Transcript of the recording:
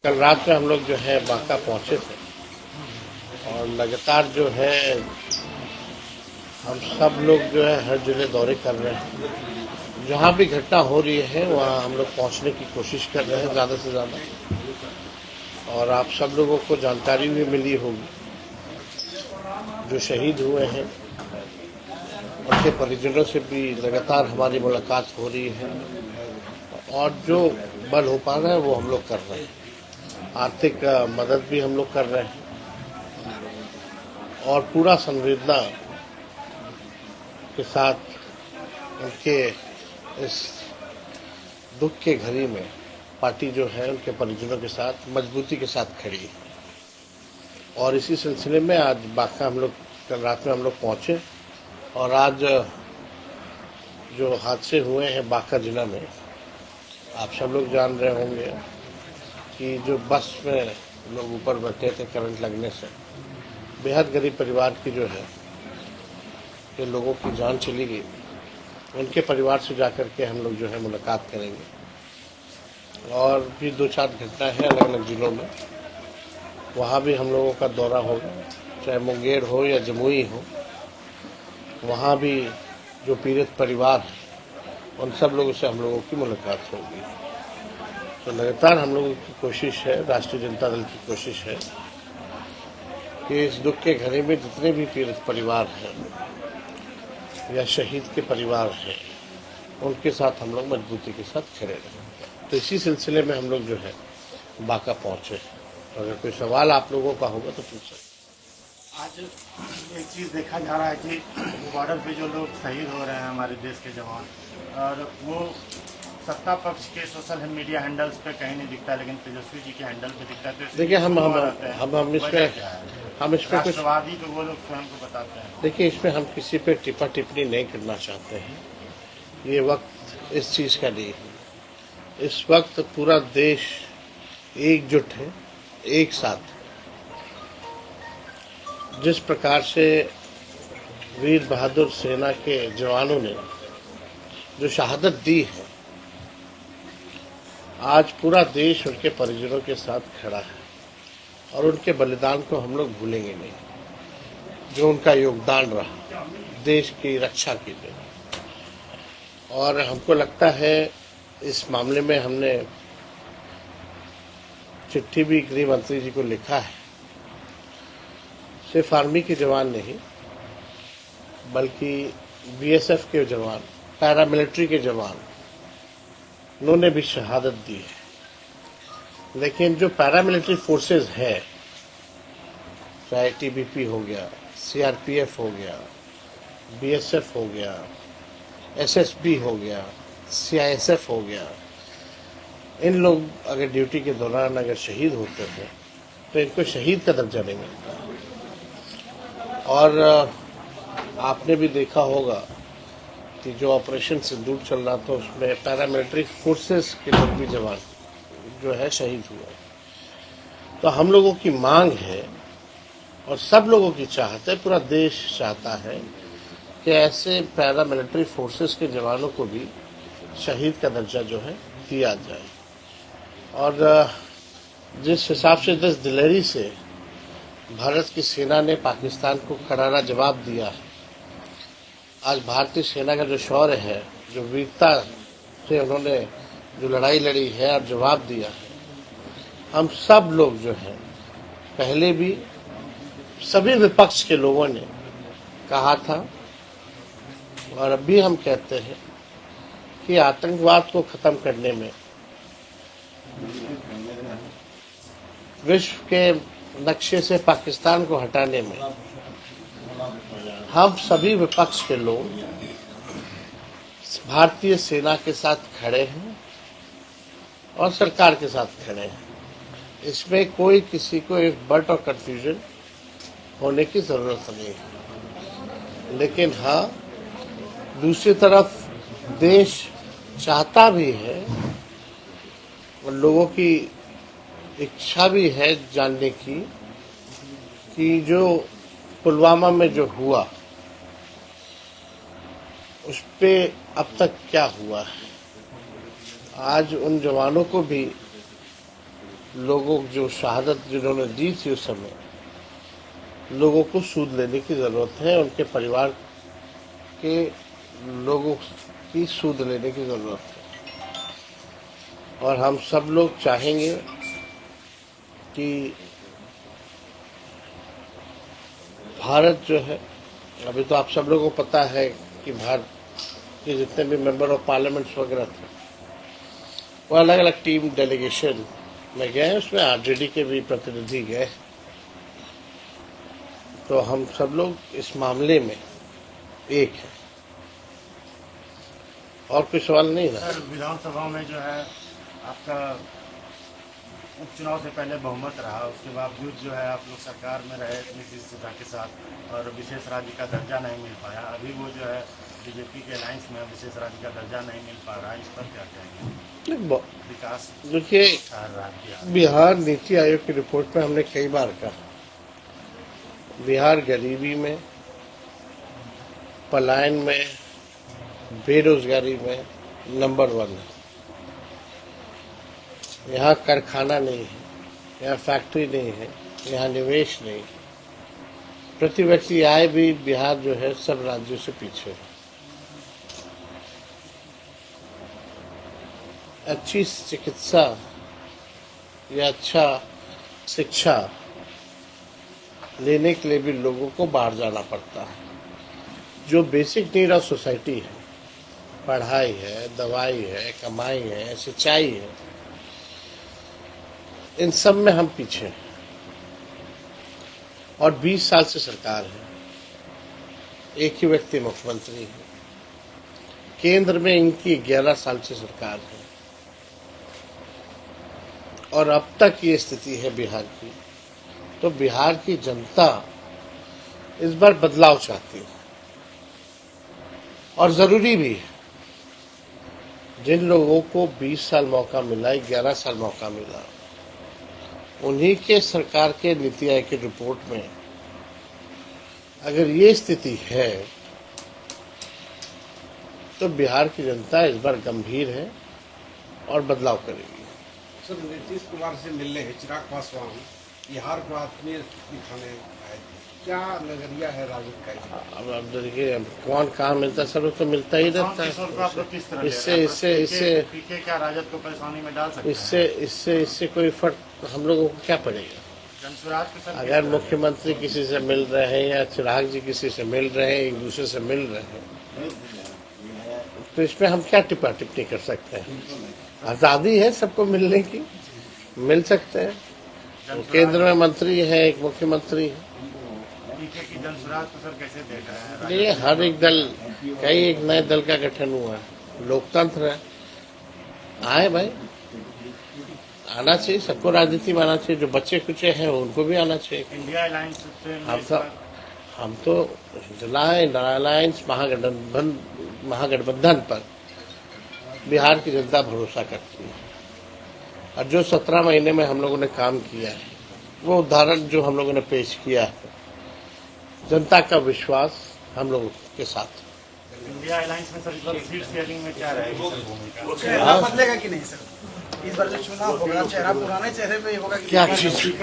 कल रात में हम लोग जो है बांका पहुंचे थे और लगातार जो है हम सब लोग जो है हर जगह दौरे कर रहे हैं। जहाँ भी घटना हो रही है वहाँ हम लोग पहुँचने की कोशिश कर रहे हैं ज़्यादा से ज़्यादा। और आप सब लोगों को जानकारी भी मिली होगी जो शहीद हुए हैं उनके परिजनों से भी लगातार हमारी मुलाकात हो रही है और जो बल हो पा रहा है वो हम लोग कर रहे हैं। आर्थिक मदद भी हम लोग कर रहे हैं और पूरा संवेदना के साथ उनके इस दुख के घड़ी में पार्टी जो है उनके परिजनों के साथ मजबूती के साथ खड़ी है। और इसी सिलसिले में आज बांका हम लोग कल रात में हम लोग पहुंचे और आज जो हादसे हुए हैं बांका जिला में आप सब लोग जान रहे होंगे कि जो बस में लोग ऊपर बैठे थे करंट लगने से बेहद गरीब परिवार की जो है कि लोगों की जान चली गई। उनके परिवार से जाकर के हम लोग जो है मुलाकात करेंगे और भी दो चार घटना है अलग अलग जिलों में, वहाँ भी हम लोगों का दौरा होगा, चाहे मुंगेर हो या जमुई हो। वहाँ भी जो पीड़ित परिवार है उन सब लोगों से हम लोगों की मुलाकात होगी। तो लगातार हम लोगों की कोशिश है, राष्ट्रीय जनता दल की कोशिश है कि इस दुख के घड़ी में जितने भी पीड़ित परिवार हैं या शहीद के परिवार हैं उनके साथ हम लोग मजबूती के साथ खड़े रहें। तो इसी सिलसिले में हम लोग जो है बांका पहुंचे। तो अगर कोई सवाल आप लोगों का होगा तो पूछ सकते। आज एक चीज़ देखा जा रहा है कि बॉर्डर पे जो लोग शहीद हो रहे हैं हमारे देश के जवान, और वो सत्ता पक्ष के सोशल मीडिया हैंडल्स पे कहीं नहीं दिखता, लेकिन तेजस्वी जी के हैंडल पे दिखता है। तो देखिए हम इस पे कुछ राष्ट्रवादी तो वो लोग स्वयं को बताते हैं। देखिए इसमें हम किसी पे टिप्पा टिप्पणी नहीं करना चाहते हैं। ये वक्त इस चीज़ का नहीं है। इस वक्त पूरा देश एकजुट है, एक साथ। जिस प्रकार से वीर बहादुर सेना के जवानों ने जो शहादत दी है, आज पूरा देश उनके परिजनों के साथ खड़ा है और उनके बलिदान को हम लोग भूलेंगे नहीं। जो उनका योगदान रहा देश की रक्षा के लिए, और हमको लगता है इस मामले में हमने चिट्ठी भी गृह मंत्री जी को लिखा है। सिर्फ आर्मी के जवान नहीं बल्कि बीएसएफ के जवान, पैरामिलिट्री के जवान, उन्होंने भी शहादत दी है। लेकिन जो पैरामिलिट्री फोर्सेस है, चाहे टीबीपी हो गया, सीआरपीएफ हो गया, बीएसएफ हो गया, एसएसबी हो गया, सीआईएसएफ हो गया, इन लोग अगर ड्यूटी के दौरान अगर शहीद होते हैं तो इनको शहीद का दर्जा नहीं मिलता। और आपने भी देखा होगा कि जो ऑपरेशन सिंदूर चल रहा था उसमें पैरामिलिट्री फोर्सेस के लोग भी जवान जो है शहीद हुए। तो हम लोगों की मांग है और सब लोगों की चाहत है, पूरा देश चाहता है कि ऐसे पैरामिलिट्री फोर्सेस के जवानों को भी शहीद का दर्जा जो है दिया जाए। और जिस हिसाब से 10 दिलेरी से भारत की सेना ने पाकिस्तान को करारा जवाब दिया है, आज भारतीय सेना का जो शौर्य है, जो वीरता से उन्होंने जो लड़ाई लड़ी है और जवाब दिया है, हम सब लोग जो है पहले भी सभी विपक्ष के लोगों ने कहा था और अब भी हम कहते हैं कि आतंकवाद को खत्म करने में, विश्व के नक्शे से पाकिस्तान को हटाने में हम सभी विपक्ष के लोग भारतीय सेना के साथ खड़े हैं और सरकार के साथ खड़े हैं। इसमें कोई किसी को एक बट और कंफ्यूजन होने की जरूरत नहीं है। लेकिन हाँ, दूसरी तरफ देश चाहता भी है और लोगों की इच्छा भी है जानने की कि जो पुलवामा में जो हुआ उस पे अब तक क्या हुआ है। आज उन जवानों को भी लोगों को जो शहादत जिन्होंने दी थी उस समय, लोगों को सूद लेने की ज़रूरत है, उनके परिवार के लोगों की सूद लेने की ज़रूरत है। और हम सब लोग चाहेंगे कि भारत जो है, अभी तो आप सब लोगों को पता है कि भारत के जितने भी मेंबर ऑफ पार्लियामेंट्स वगैरह थे वो अलग अलग टीम डेलीगेशन में गए, उसमें आरजेडी के भी प्रतिनिधि गए। तो हम सब लोग इस मामले में एक हैं। और कोई सवाल नहीं ना? सर, विधानसभा में जो है आपका उपचुनाव से पहले बहुमत रहा, उसके बावजूद जो है आप लोग सरकार में रहे नीतीश कुमार के साथ और विशेष राज्य का दर्जा नहीं मिल पाया। अभी वो जो है बीजेपी के अलायंस में विशेष राज्य का दर्जा नहीं मिल पा रहा है, इस पर क्या कहेंगे? विकास देखिए, बिहार नीति आयोग की रिपोर्ट में हमने कई बार कहा, बिहार गरीबी में, पलायन में, बेरोजगारी में नंबर 1 है। यहाँ कारखाना नहीं है, यहाँ फैक्ट्री नहीं है, यहाँ निवेश नहीं है। प्रति व्यक्ति आय भी बिहार जो है सब राज्यों से पीछे है। अच्छी चिकित्सा या अच्छा शिक्षा लेने के लिए भी लोगों को बाहर जाना पड़ता है। जो बेसिक नीड ऑफ सोसाइटी है, पढ़ाई है, दवाई है, कमाई है, सिंचाई है, इन सब में हम पीछे हैं। और 20 साल से सरकार है, एक ही व्यक्ति मुख्यमंत्री है, केंद्र में इनकी 11 साल से सरकार है और अब तक ये स्थिति है बिहार की। तो बिहार की जनता इस बार बदलाव चाहती है और जरूरी भी है। जिन लोगों को 20 साल मौका मिला, 11 साल मौका मिला, उन्हीं के सरकार के नीति आयोग की रिपोर्ट में अगर ये स्थिति है तो बिहार की जनता इस बार गंभीर है और बदलाव करेगी। सर, नीतीश कुमार से मिलने चिराग पासवान बिहार को आत्मीय दिखाने आए थे, क्या नजरिया है राजद का? अब देखिए, कौन कहाँ मिलता है, सब लोग तो मिलता ही रहता है। इससे क्या राजद को परेशानी में डाल सकते हैं? इससे कोई फर्क हम लोगों को क्या पड़ेगा? अगर मुख्यमंत्री किसी से मिल रहे हैं या चिराग जी किसी से मिल रहे हैं, एक दूसरे से मिल रहे हैं, तो इसमें हम क्या टिप्पा टिप्पणी कर सकते हैं? आज़ादी है सबको मिलने की, मिल सकते हैं। तो केंद्र में मंत्री है, एक मुख्यमंत्री है। की जनसुराज को सर कैसे देख रहे हैं? ये हर एक दल, कई एक नए दल का गठन हुआ है, लोकतंत्र है। आए भाई, आना चाहिए, सबको राजनीति में आना चाहिए। जो बच्चे कुचे हैं उनको भी आना चाहिए। इंडिया अलायंस हम तो अलायंस महागठबंधन पर बिहार की जनता भरोसा करती है। और जो 17 महीने में हम लोगों ने काम किया है, वो उदाहरण जो हम लोगों ने पेश किया है, जनता का विश्वास हम लोगों के साथ। इंडिया अलायंस में सर इस बार सीट शेयरिंग में क्या रहेगी भूमिका? चेहरा बदलेगा कि नहीं सर? इस बार जो चुनाव होगा, चेहरा पुराने चेहरे पे ही होगा? क्या चीज?